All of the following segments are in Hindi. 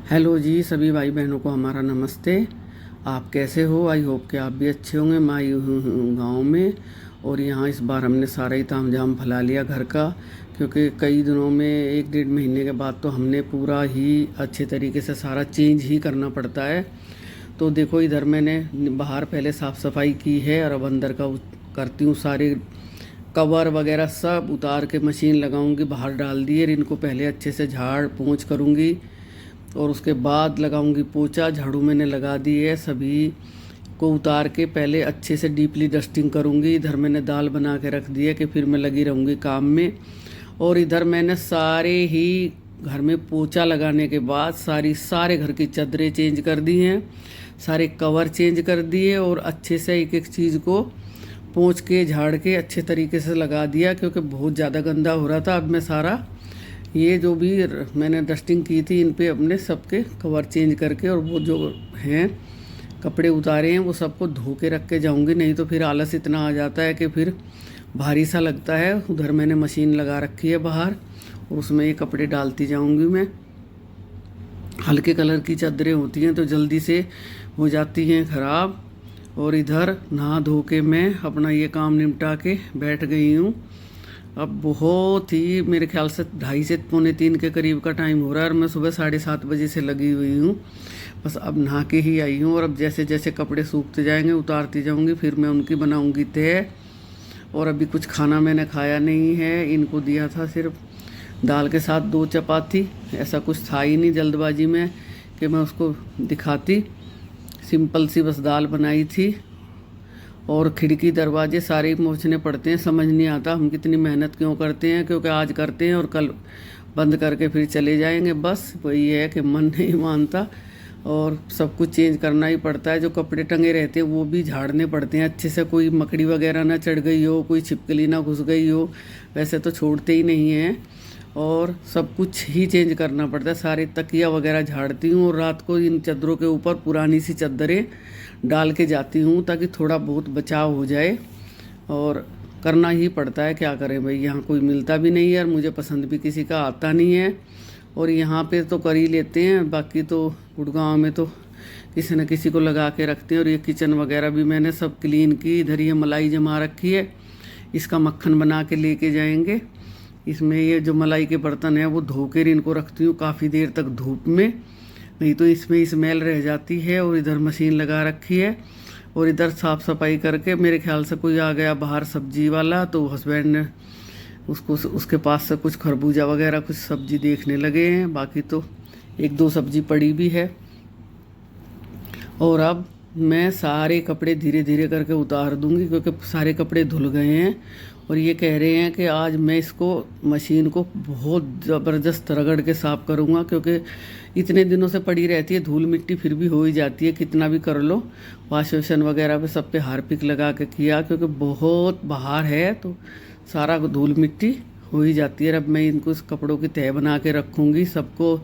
हेलो जी, सभी भाई बहनों को हमारा नमस्ते। आप कैसे हो? आई होप कि आप भी अच्छे होंगे। मैं आई हूँ गाँव में और यहाँ इस बार हमने सारा ही तामझाम फैला लिया घर का, क्योंकि कई दिनों में 1 डेढ़ महीने के बाद तो हमने पूरा ही अच्छे तरीके से सारा चेंज ही करना पड़ता है। तो देखो, इधर मैंने बाहर पहले साफ़ सफाई की है और अब अंदर का करती हूँ। सारे कवर वगैरह सब उतार के मशीन लगाऊंगी, बाहर डाल दिए। इनको पहले अच्छे से झाड़ पोंछ करूँगी और उसके बाद लगाऊंगी पोछा। झाड़ू मैंने लगा दी है, सभी को उतार के पहले अच्छे से डीपली डस्टिंग करूंगी। इधर मैंने दाल बना के रख दी है कि फिर मैं लगी रहूंगी काम में। और इधर मैंने सारे ही घर में पोछा लगाने के बाद सारे घर की चादरें चेंज कर दी हैं, सारे कवर चेंज कर दिए और अच्छे से एक एक चीज़ को पोंछ के झाड़ के अच्छे तरीके से लगा दिया, क्योंकि बहुत ज़्यादा गंदा हो रहा था। अब मैं सारा ये जो भी मैंने डस्टिंग की थी इन पे अपने सबके कवर चेंज करके और वो जो हैं कपड़े उतारे हैं वो सबको धो के रख के जाऊंगी। नहीं तो फिर आलस इतना आ जाता है कि फिर भारी सा लगता है। उधर मैंने मशीन लगा रखी है बाहर और उसमें ये कपड़े डालती जाऊंगी मैं। हल्के कलर की चादरें होती हैं तो जल्दी से हो जाती हैं ख़राब। और इधर नहा धो के मैं अपना ये काम निपटा के बैठ गई हूँ। अब बहुत ही मेरे ख्याल से 2:30 से 2:45 के करीब का टाइम हो रहा है और मैं सुबह 7:30 बजे से लगी हुई हूँ। बस अब नहा के ही आई हूँ और अब जैसे जैसे कपड़े सूखते जाएंगे उतारती जाऊँगी, फिर मैं उनकी बनाऊँगी तय। और अभी कुछ खाना मैंने खाया नहीं है, इनको दिया था सिर्फ दाल के साथ 2 चपाती। ऐसा कुछ था ही नहीं जल्दबाजी में कि मैं उसको दिखाती। सिंपल सी बस दाल बनाई थी। और खिड़की दरवाजे सारे पोंछने पड़ते हैं, समझ नहीं आता हम कितनी मेहनत क्यों करते हैं, क्योंकि आज करते हैं और कल बंद करके फिर चले जाएंगे। बस वही है कि मन नहीं मानता और सब कुछ चेंज करना ही पड़ता है। जो कपड़े टंगे रहते हैं वो भी झाड़ने पड़ते हैं अच्छे से, कोई मकड़ी वगैरह ना चढ़ गई हो, कोई छिपकली ना घुस गई हो। वैसे तो छोड़ते ही नहीं हैं और सब कुछ ही चेंज करना पड़ता है। सारे तकिया वगैरह झाड़ती हूँ और रात को इन चादरों के ऊपर पुरानी सी चादरें डाल के जाती हूँ ताकि थोड़ा बहुत बचाव हो जाए। और करना ही पड़ता है, क्या करें भाई, यहाँ कोई मिलता भी नहीं है और मुझे पसंद भी किसी का आता नहीं है। और यहाँ पे तो कर ही लेते हैं, बाकी तो गुड़गांव में तो किसी न किसी को लगा के रखते हैं। और ये किचन वगैरह भी मैंने सब क्लीन की। इधर ये मलाई जमा रखी है, इसका मक्खन बना के लेके जाएंगे। इसमें ये जो मलाई के बर्तन है वो धो के इनको रखती हूँ काफ़ी देर तक धूप में, नहीं तो इसमें स्मेल रह जाती है। और इधर मशीन लगा रखी है और इधर साफ़ सफाई करके मेरे ख्याल से कोई आ गया बाहर सब्जी वाला, तो हस्बैंड ने उसके पास से कुछ खरबूजा वगैरह कुछ सब्जी देखने लगे हैं। बाकी तो 1-2 सब्जी पड़ी भी है। और अब मैं सारे कपड़े धीरे धीरे करके उतार दूंगी, क्योंकि सारे कपड़े धुल गए हैं। और ये कह रहे हैं कि आज मैं इसको मशीन को बहुत ज़बरदस्त रगड़ के साफ़ करूँगा, क्योंकि इतने दिनों से पड़ी रहती है धूल मिट्टी, फिर भी हो ही जाती है कितना भी कर लो। वाश वेशन वगैरह पे सब पे हार्पिक लगा के किया, क्योंकि बहुत बाहर है तो सारा धूल मिट्टी हो ही जाती है। अब मैं इनको इस कपड़ों की तह बना के रखूँगी सबको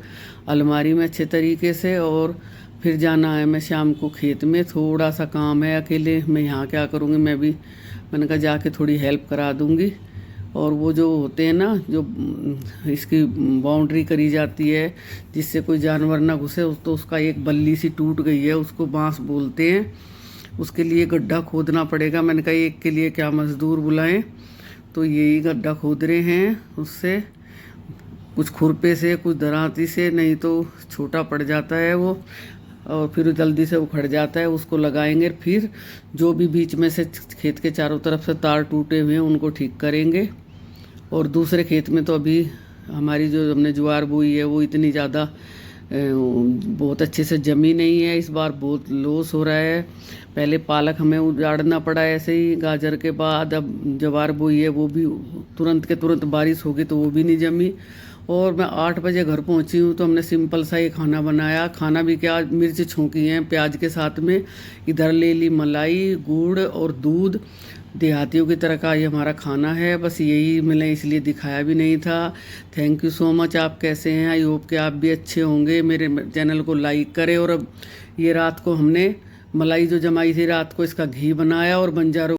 अलमारी में अच्छे तरीके से। और फिर जाना है मैं शाम को खेत में, थोड़ा सा काम है, अकेले मैं यहाँ क्या करूँगी। मैंने कहा जाके थोड़ी हेल्प करा दूँगी। और वो जो होते हैं ना, जो इसकी बाउंड्री करी जाती है जिससे कोई जानवर ना घुसे, तो उसका एक बल्ली सी टूट गई है, उसको बांस बोलते हैं। उसके लिए गड्ढा खोदना पड़ेगा। मैंने कहा एक के लिए क्या मज़दूर बुलाएं, तो यही गड्ढा खोद रहे हैं उससे, कुछ खुरपे से कुछ दराती से, नहीं तो छोटा पड़ जाता है वो और फिर जल्दी से उखड़ जाता है। उसको लगाएंगे, फिर जो भी बीच में से खेत के चारों तरफ से तार टूटे हुए हैं उनको ठीक करेंगे। और दूसरे खेत में तो अभी हमारी जो हमने ज्वार बोई है वो इतनी ज़्यादा बहुत अच्छे से जमी नहीं है। इस बार बहुत लॉस हो रहा है। पहले पालक हमें उजाड़ना पड़ा ऐसे ही गाजर के बाद, अब ज्वार बोई है वो भी तुरंत के तुरंत बारिश होगी तो वो भी नहीं जमी। और मैं 8 बजे घर पहुंची हूँ तो हमने सिंपल सा ये खाना बनाया। खाना भी क्या, मिर्च छोंकी हैं प्याज के साथ में। इधर ले ली मलाई, गुड़ और दूध। देहातियों की तरह का ये हमारा खाना है। बस यही मिले इसलिए दिखाया भी नहीं था। Thank you so much. आप कैसे हैं? आई होप कि आप भी अच्छे होंगे। मेरे चैनल को लाइक करें। और अब ये रात को हमने मलाई जो जमाई थी रात को, इसका घी बनाया और बंजारों